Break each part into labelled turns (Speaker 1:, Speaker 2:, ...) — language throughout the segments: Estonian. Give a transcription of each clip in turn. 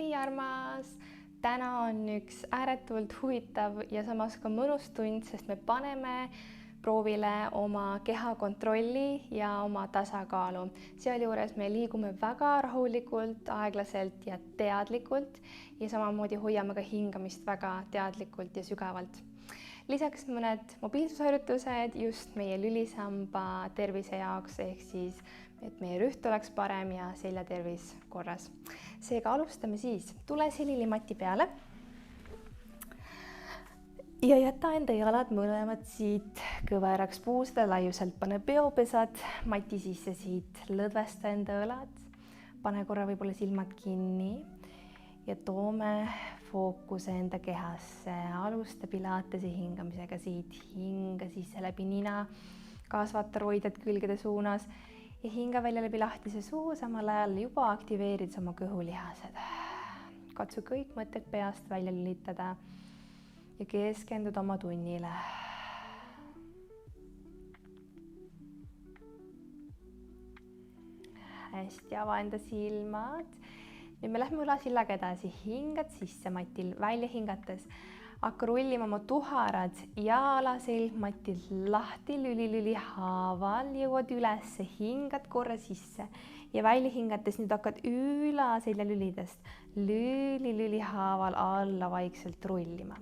Speaker 1: hei armas! Täna on üks ääretult huvitav ja samas ka mõnus tund, sest me paneme proovile oma keha kontrolli ja oma tasakaalu. Sealjuures me liigume väga rahulikult, aeglaselt ja teadlikult ja samamoodi hoiame ka hingamist väga teadlikult ja sügavalt. Lisaks mõned mobiilsusharjutused just meie lülisamba tervise jaoks, ehk siis, et meie rüht oleks parem ja seljatervis korras. Seega alustame siis. Tule selili mati peale ja jäta enda jalad mõlemad siit kõveraks puusade laiuselt. Pane peopesad mati sisse siit, lõdvesta enda õlad, pane korra võib-olla silmad kinni ja toome fookuse enda kehasse. Alusta Pilatese hingamisega siit, hinga sisse läbi nina, kasvata roided külgede suunas ja hinga välja läbi lahtise suu, samal ajal juba aktiveerid oma kõhulihased. Katsu kõik mõtted peast välja lülitada ja keskenduda oma tunnile. Hästi, ava enda silmad. Nüüd me lähme õlasillaga edasi, hingad sisse matil, välja hingates. Hakka rullima oma tuharad ja alaselg matilt lahti, lüli haaval, jõuad üles, hingad korra sisse ja välja hingates nüüd hakkad ülaselja lülidest lüli haaval alla vaikselt rullima.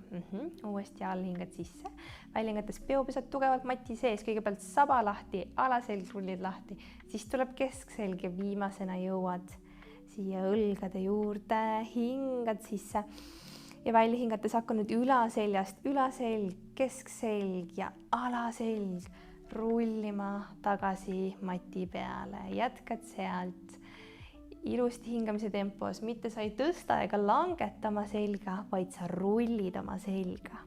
Speaker 1: Uuesti all hingad sisse, välja hingates peopesad tugevalt mati sees, kõigepealt saba lahti, alaselg rullid lahti, siis tuleb keskselg ja viimasena jõuad siia õlgade juurde, hingad sisse ja välja hingates hakka nüüd ülaseljast, ülaselg, keskselg ja alaselg rullima tagasi mati peale. Jätkad sealt ilusti hingamise tempos, mitte sa ei tõsta ega langeta oma selga, vaid sa rullid oma selga.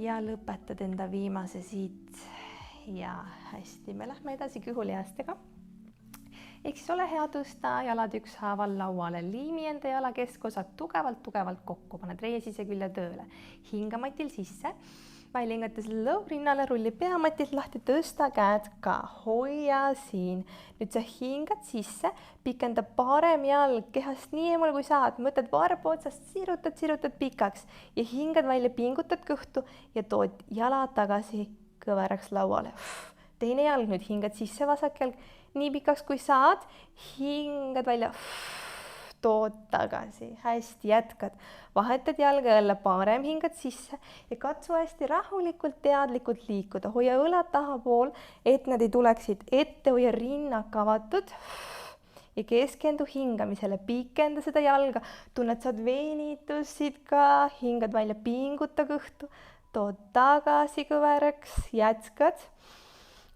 Speaker 1: Ja lõpetad enda viimase siit ja hästi, me lähme edasi kõhulihastega. Ehk siis ole hea, tõsta jalad ükshaaval lauale, liimi enda jala keskosad tugevalt kokku, pane treie sisekülje tööle, hinga matil sisse, välja hingates lõug rinnale, rulli pea matilt lahti, tõsta käed ka, hoia siin. Nüüd sa hingad sisse, pikenda parem jalg kehast nii eemale kui saad, mõtled varba otsast, sirutad pikaks ja hingad välja, pingutad kõhtu ja tood jala tagasi kõveraks lauale. Teine jalg, nüüd hingad sisse, vasak jalg, nii pikaks kui saad, hingad välja, tood tagasi, hästi, jätkad, vahetad jalga jälle, parem hingad sisse ja katsu hästi rahulikult, teadlikult liikuda, hoia õlad tahapool, et nad ei tuleksid ette, hoia rinnak avatud ja keskendu hingamisele, pikenda seda jalga, tunned, saad venitusid ka, hingad välja, pinguta kõhtu, tood tagasi kõveraks, jätkad.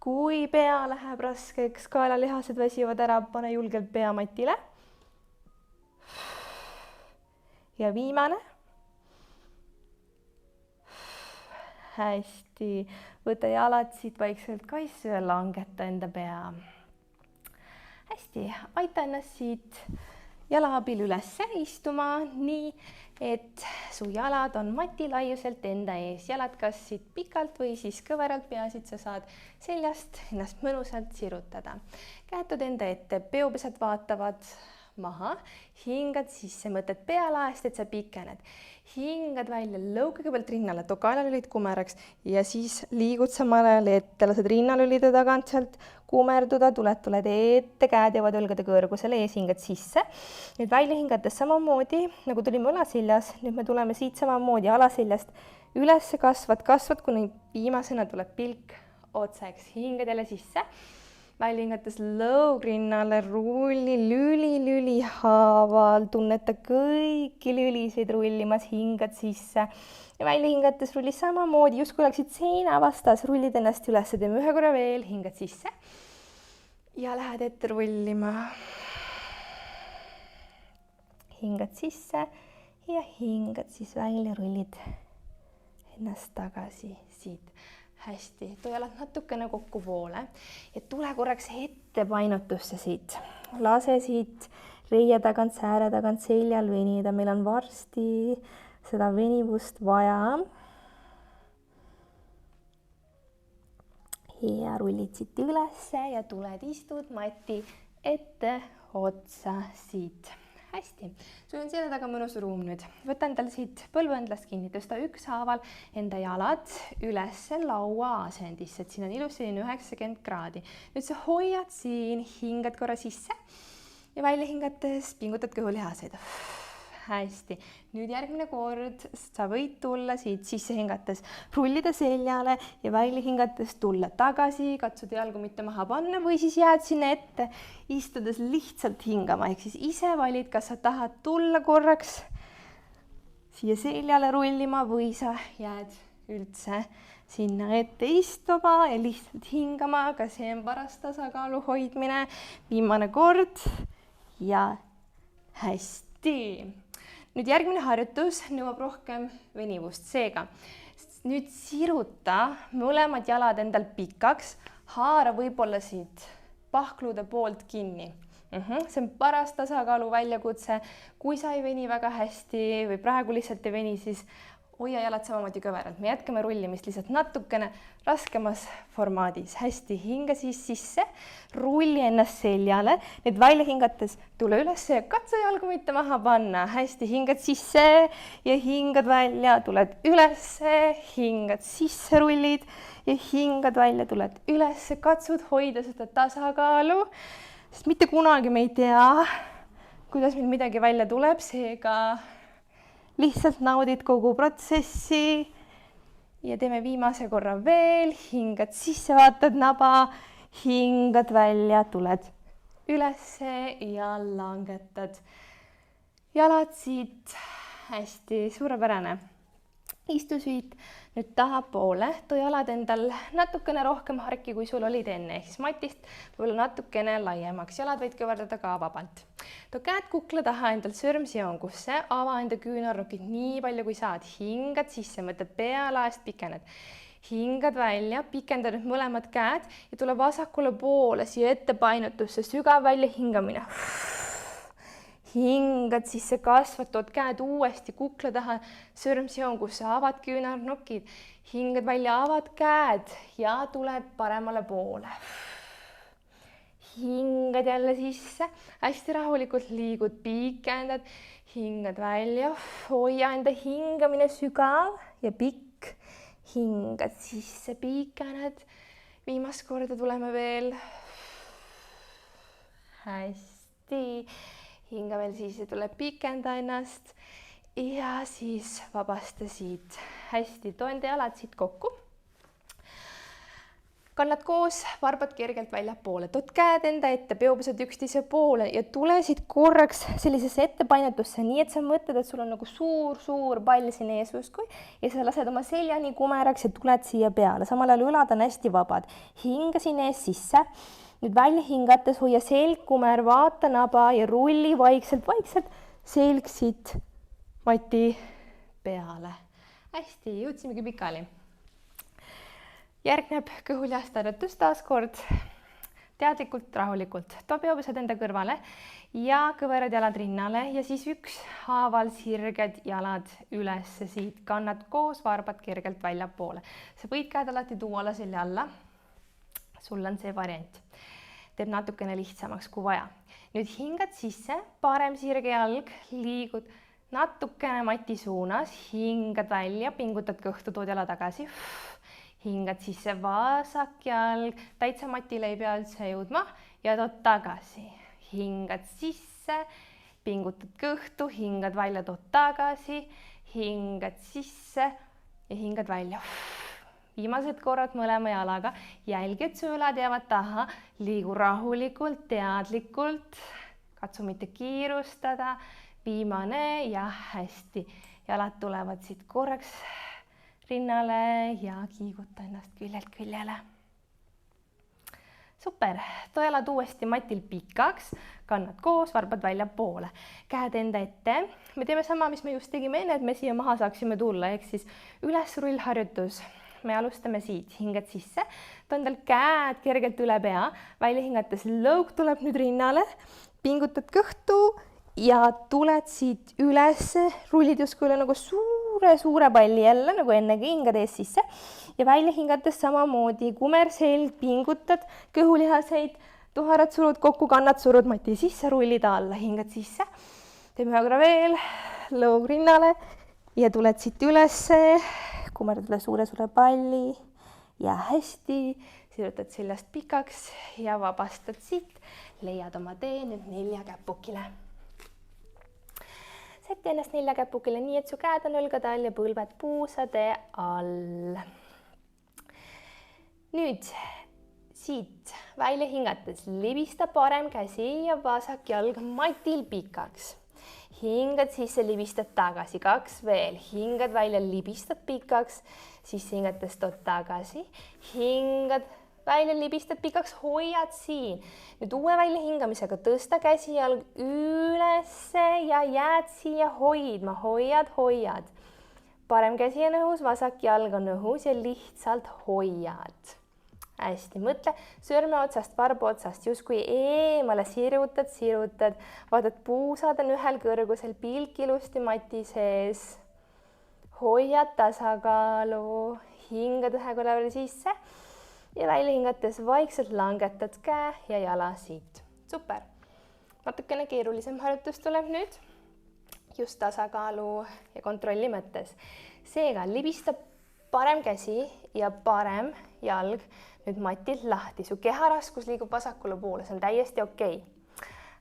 Speaker 1: Kui pea läheb raskeks, kaelalihased väsivad ära, pane julgelt pea matile. Ja viimane. Hästi, võta jalad siit vaikselt kaisu ja langeta enda pea. Hästi, aita ennast siit jala abil üles istuma, nii et su jalad on mati laiuselt enda ees. Jalad kas siit pikalt või siis kõveralt, peasid sa saad seljast ennast mõnusalt sirutada. Käetud enda ette, peopesad vaatavad maha, hingad sisse, mõtled pealaest, et sa pikened. Hingad välja, lõu kõigepealt rinnale, too kaelalülid kumeraks ja siis liigud samal ajal ette, lased rinnalülide tagant sealt kumerduda, tuled ette, käed jäävad õlgade kõrgusele, ees hingad sisse. Nüüd välja hingates samamoodi, nagu tulime õlasiljas, nüüd me tuleme siit samamoodi alaseljast üles, kasvad, kuni viimasena tuleb pilk otsaks, hingad jälle sisse. Välja hingates lõug rinnale, rulli, lüli haaval, tunneta kõiki lülisid rullimas, hingad sisse ja välja hingates rulli samamoodi, just kui oleksid seina vastas, rullid ennast üles, teeme ühe korra veel, hingad sisse ja lähed ette rullima. Hingad sisse ja hingad siis välja, rullid ennast tagasi siit. Hästi, too jalad natukene kokku poole ja tule korraks ette painutusse siit. Lase siit reie tagant, sääre tagant seljal venida, meil on varsti seda venivust vaja. Ja rullid siit ülesse ja tuled, istud mati ette otsa siit. hästi, sul on selja taga mõnus ruum nüüd. Võta endal siit põlveõndlast kinni, tõsta ükshaaval enda jalad üles laua asendisse, et siin on ilus selline 90 kraadi. Nüüd sa hoiad siin, hingad korra sisse ja välja hingates pingutad kõhulihaseid. Hästi, nüüd järgmine kord sa võid tulla siit sisse hingates, rullida seljale ja välja hingates tulla tagasi, katsuda jalgu mitte maha panna või siis jääd sinna ette, istudes lihtsalt hingama, ehk siis ise valid, kas sa tahad tulla korraks siia seljale rullima või sa jääd üldse sinna ette istuma ja lihtsalt hingama, ka see on paras tasakaalu hoidmine. Viimane kord ja hästi. Nüüd järgmine harjutus nõuab rohkem venivust, seega nüüd siruta mõlemad jalad endal pikaks, haara võib-olla siit pahklude poolt kinni. See on paras tasakaalu väljakutse, kui sa ei veni väga hästi või praegu lihtsalt ei veni, siis hoia jalad samamoodi kõveralt. Me jätkame rullimist lihtsalt natukene raskemas formaadis. Hästi, hinga siis sisse, rulli ennast seljale, nüüd välja hingates tule üles ja katsu jalgu mitte maha panna. Hästi, hingad sisse ja hingad välja, tuled üles, hingad sisse, rullid ja hingad välja, tuled üles, katsud hoida seda tasakaalu, sest mitte kunagi me ei tea, kuidas meil midagi välja tuleb, seega lihtsalt naudid kogu protsessi ja teeme viimase korra veel, hingad sisse, vaatad naba, hingad välja, tuled üles ja langetad jalad siit. Hästi, suurepärane. Istu siit nüüd tahapoole, too jalad endal natukene rohkem harki, kui sul olid enne, ehk siis matist võib-olla natukene laiemaks, jalad võid kõverdada ka vabalt. Too käed kukla taha endal sõrmsjoonkusse, ava enda küünarnukid nii palju kui saad, hingad sisse, mõtled pealaest, pikened. Hingad välja, pikendad nüüd mõlemad käed ja tule vasakule poole siia ettepainutusse, sügav välja hingamine. Hingad sisse, kasvatad käed uuesti kukla taha, sõrmsjoonkusse, avad küünarnukid, hingad välja, avad käed ja tuled paremale poole. Hingad jälle sisse, hästi rahulikult liigud, pikendad, hingad välja, hoia enda hingamine sügav ja pikk, hingad sisse, pikened, viimast korda tuleme veel. Hästi. Hinga veel siis ja tuleb pikenda ennast ja siis vabasta siit. Hästi, too enda jalad siit kokku. Kannad koos, varbad kergelt väljapoole. Tood käed enda ette, peopesed üksteise poole ja tule siit korraks sellisesse ettepainetusse, nii et sa mõtled, et sul on nagu suur pall siin ees usku ja sa lased oma selja nii kumeraks ja tuled siia peale. Samal ajal õlad on hästi vabad. Hinga siin ees sisse. Nüüd välja hingates hoia selg kumer, vaata naba ja rulli vaikselt selg siit mati peale. Hästi, jõudsimegi pikali. Järgneb kõhulihaste harjutus taas kord teadlikult, rahulikult. Too peopesed enda kõrvale ja kõverad jalad rinnale ja siis ükshaaval sirged jalad üles siit. Kannad koos, varbad kergelt väljapoole. Sa võid käed alati tuua alla selja alla. Sul on see variant. Teeb natukene lihtsamaks kui vaja. Nüüd hingad sisse, parem sirge jalg, liigud natukene mati suunas, hingad välja, pingutad kõhtu, tood jala tagasi. Hingad sisse, vasak jalg, täitsa matile ei pea üldse jõudma ja tood tagasi. Hingad sisse, pingutad kõhtu, hingad välja, tood tagasi, hingad sisse ja hingad välja. Viimased korrad mõlema jalaga, jälgi, et su õlad jäävad taha, liigu rahulikult, teadlikult, katsu mitte kiirustada, viimane ja hästi. Jalad tulevad siit korraks rinnale ja kiiguta ennast küljelt küljele. Super, too jalad uuesti matil pikaks, kannad koos, varbad välja poole. Käed enda ette. Me teeme sama, mis me just tegime enne, et me siia maha saaksime tulla, ehk siis üles rullharjutus. Me alustame siit, hingad sisse, too endal käed kergelt üle pea, välja hingates lõug tuleb nüüd rinnale, pingutad kõhtu ja tuled siit üles, rullid justkui üle nagu suure palli jälle, nagu ennegi, hingad ees sisse ja välja hingates samamoodi, kumer selg, pingutad kõhulihaseid, tuharad surud kokku, kannad surud mati sisse, rullid alla, hingad sisse, teeme ühe korra veel, lõug rinnale ja tuled siit ülesse, kumerdad üle suure palli ja hästi, sirutad seljast pikaks ja vabastad siit, leiad oma tee nüüd 4 käpukile. Säti ennast 4 käpukile nii, et su käed on õlgade all ja põlved puusade all. Nüüd siit välja hingates libista parem käsi ja vasak jalg matil pikaks. Hingad sisse, libistad tagasi, 2 veel, hingad välja, libistad pikaks, siis hingates tood tagasi, hingad välja, libistad pikaks, hoiad siin. Nüüd uue välja hingamisega tõsta käsi jalg ülesse ja jääd siia hoidma, hoiad. Parem käsi on õhus, vasak jalg on õhus ja lihtsalt hoiad. Hästi, mõtle sõrme otsast, varba otsast, justkui eemale sirutad, vaatad puusad on ühel kõrgusel, pilk ilusti mati sees. Hoiad tasakaalu, hingad ühe korra veel sisse. Ja välja hingates vaikselt langetad käe ja jala siit. Super. Natukene keerulisem harjutus tuleb nüüd just tasakaalu ja kontrolli mõttes. Seega libistab parem käsi ja parem jalg nüüd matilt lahti. Su keharaskus liigub vasakule poole, see on täiesti okei.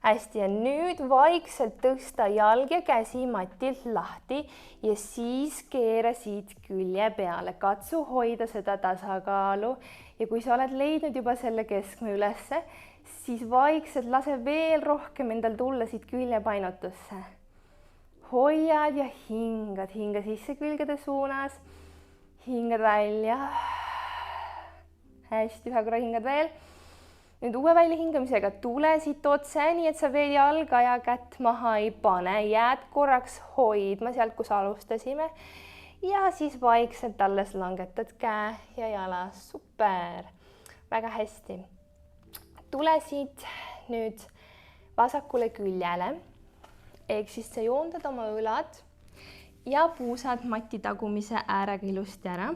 Speaker 1: Hästi, ja nüüd vaikselt tõsta jalg ja käsi matilt lahti ja siis keera siit külje peale. Katsu hoida seda tasakaalu ja kui sa oled leidnud juba selle keskme ülesse, siis vaikselt lase veel rohkem endal tulla siit küljepainutusse. Hoiad ja hingad, hinga sisse külgede suunas, hingad välja. Hästi, ühe korra hingad veel. Nüüd uue välja hingamisega tule siit otse, nii et sa veel jalga ja kätt maha ei pane. Jääd korraks hoidma sealt, kus alustasime. Ja siis vaikselt alles langetad käe ja jala. Super. Väga hästi. Tule siit nüüd vasakule küljele. Ehk siis sa joondad oma õlad ja puusad mati tagumise äärega ilusti ära.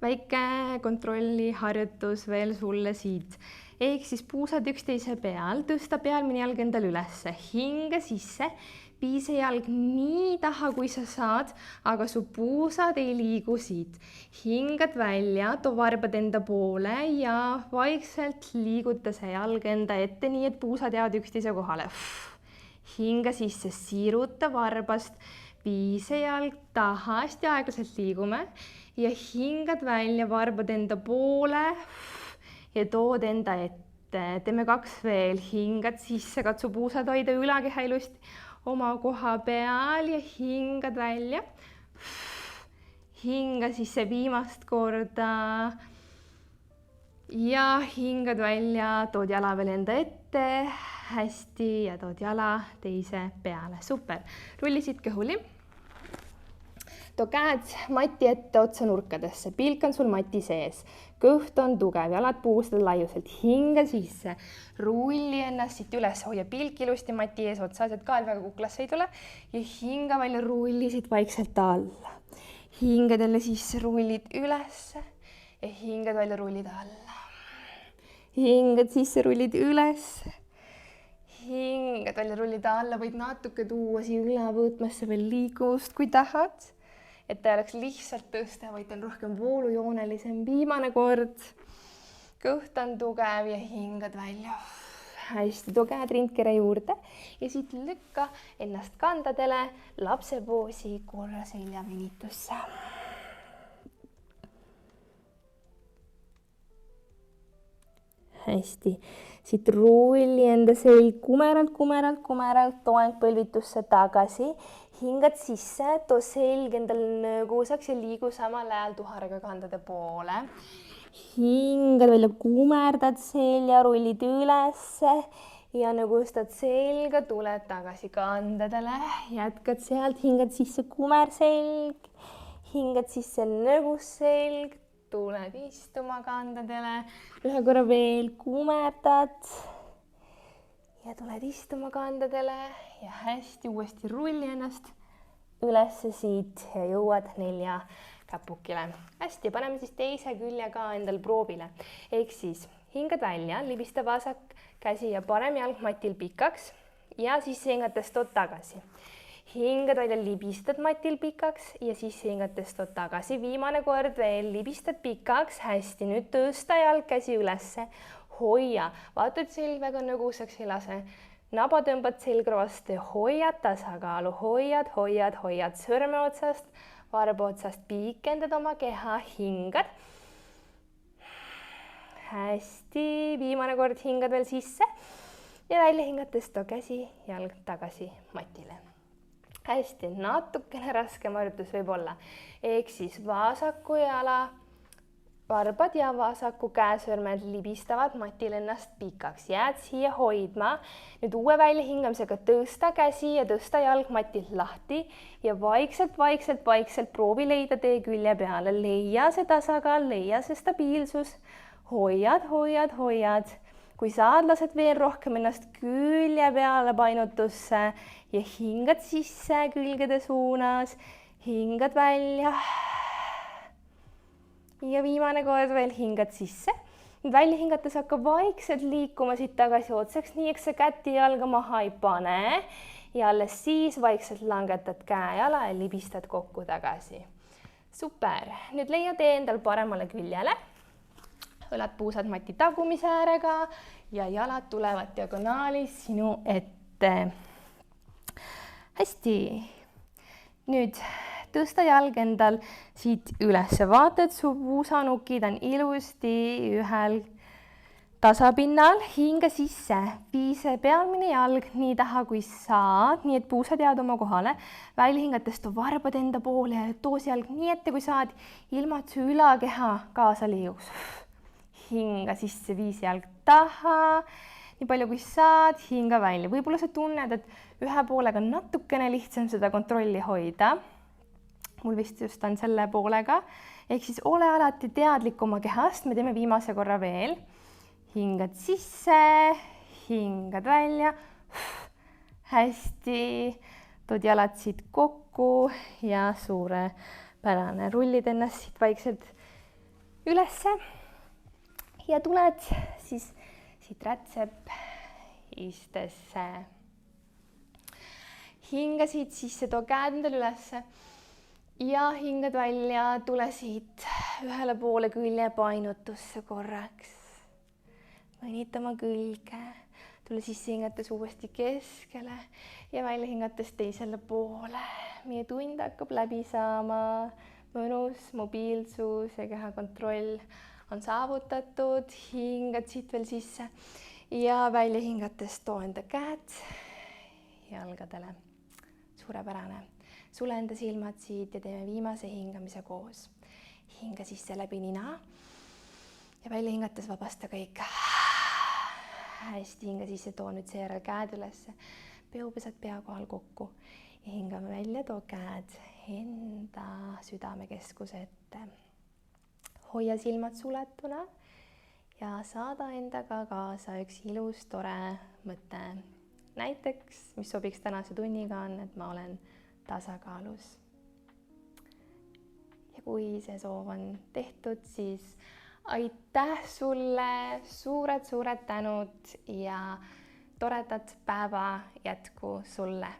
Speaker 1: Väike kontrolliharjutus veel sulle siit. Ehk siis puusad üksteise peal, tõsta pealmine jalg endal ülesse, hinga sisse, piise jalg nii taha, kui sa saad, aga su puusad ei liigu siit. Hingad välja, too varbad enda poole ja vaikselt liiguta see jalg enda ette, nii et puusad jäävad üksteise kohale. Hinga sisse, siruta varbast, piise jalg taha, hästi aeglaselt liigume. Ja hingad välja, varbad enda poole ja tood enda ette. Teeme 2 veel, hingad sisse, katsu puusad hoida ülakeha ilusti oma koha peal ja hingad välja. Hinga sisse viimast korda ja hingad välja, tood jala veel enda ette, hästi ja tood jala teise peale. Super, rulli siit kõhuli. Too käed mati ette otsa nurkadesse, pilk on sul mati sees, kõht on tugev, jalad puusad laiuselt, hinga sisse, rulli ennast siit üles, hoia pilk ilusti mati ees otsas, et kael väga kuklasse ei tule ja hinga välja, rulli siit vaikselt alla. Hingad jälle sisse, rullid ülesse ja hingad välja, rullid alla. Hingad sisse, rullid ülesse. Hingad välja, rullid alla, võid natuke tuua siia ülavõõtmesse veel liigust, kui tahad. Et ta oleks lihtsalt tõsta, vaid on rohkem voolujoonelisem. Viimane kord. Kõht on tugev ja hingad välja. Hästi, too käed rindkere juurde ja siit lükka ennast kandadele lapsepoosi korra selja venitusse. Hästi, siit rulli enda selg kumeralt, toeng põlvitusse tagasi. Hingad sisse, too selg endal nõgusaks ja liigu samal ajal tuharaga kandade poole. Hingad välja, kumerdad selja, rullid ülesse ja nõgustad selga, tuled tagasi kandadele. Jätkad sealt, hingad sisse kumerselg, hingad sisse nõgusselg, tuled istuma kandadele. Ühe korra veel kumerdad. Ja tuled istuma kandadele ja hästi uuesti rulli ennast ülesse siit ja jõuad 4 käpukile. Hästi, paneme siis teise külje ka endal proovile. Ehk siis hingad välja, libista vasak käsi ja parem jalg matil pikaks ja sisse hingates tood tagasi. Hingad välja, libistad matil pikaks ja sisse hingates tood tagasi. Viimane kord veel, libistad pikaks. Hästi, nüüd tõsta jalg, käsi ülesse. Hoia, vaata, et selg väga nõgusaks ei lase. Naba tõmbad selgra vastu ja hoiad tasakaalu. Hoiad sõrme otsast, varba otsast, pikendad oma keha, hingad. Hästi, viimane kord hingad veel sisse ja välja hingates too käsi, jalg tagasi matile. Hästi, natukene raskem harjutus võib olla. Ehk siis vasaku jala varbad ja vasaku käesõrmed libistavad matil ennast pikaks. Jääd siia hoidma. Nüüd uue välja hingamisega tõsta käsi ja tõsta jalg matilt lahti ja vaikselt proovi leida tee külje peale. Leia see tasakaal, leia see stabiilsus. Hoiad. Kui saad, lased veel rohkem ennast külje peale painutusse ja hingad sisse külgede suunas, hingad välja. Ja viimane kord veel hingad sisse. Nüüd välja hingates hakkab vaikselt liikuma siit tagasi otsaks, nii eks see kätt ja jalga maha ei pane. Ja alles siis vaikselt langetad käe jala ja libistad kokku tagasi. Super, nüüd leia tee endal paremale küljele. Õlad puusad mati tagumise äärega ja jalad tulevad diagonaalis sinu ette. Hästi. Nüüd tõsta jalg endal siit üles. Vaata, et su puusanukid on ilusti ühel tasapinnal. Hinga sisse. Vii see pealmine jalg nii taha, kui saad, nii et puusad jäävad oma kohale. Välja hingates too varbad enda poole ja too see jalg nii ette, kui saad, ilma et su ülakeha kaasa liiguks. Hinga sisse, vii see jalg taha, nii palju kui saad, hinga välja. Võib-olla sa tunned, et ühe poolega on natukene lihtsam seda kontrolli hoida. Mul vist just on selle poolega. Ehk siis ole alati teadlik oma kehast. Me teeme viimase korra veel. Hingad sisse, hingad välja. Hästi. Tood jalad siit kokku ja suurepärane. Rullid ennast siit vaikselt ülesse. Ja tuled siis siit rätsep istesse. Hinga siit sisse, too käed endal ülesse ja hingad välja, tule siit ühele poole külje painutusse korraks. Mõnitama külge, tule sisse hingates uuesti keskele ja välja hingates teisele poole. Meie tund hakkab läbi saama, mõnus mobiilsus ja kehakontroll on saavutatud, hingad siit veel sisse ja välja hingates too enda käed jalgadele. Suurepärane. Sule enda silmad siit ja teeme viimase hingamise koos. Hinga sisse läbi nina ja välja hingates vabasta kõik. Hästi, hinga sisse, too nüüd seejärel käed ülesse, peupesad pea kohal kokku ja hingame välja, too käed enda südamekeskuse ette. Hoia silmad suletuna ja saada endaga kaasa üks ilus, tore mõte. Näiteks, mis sobiks tänase tunniga on, et ma olen tasakaalus. Ja kui see soov on tehtud, siis aitäh sulle, suured tänud ja toredat päeva jätku sulle.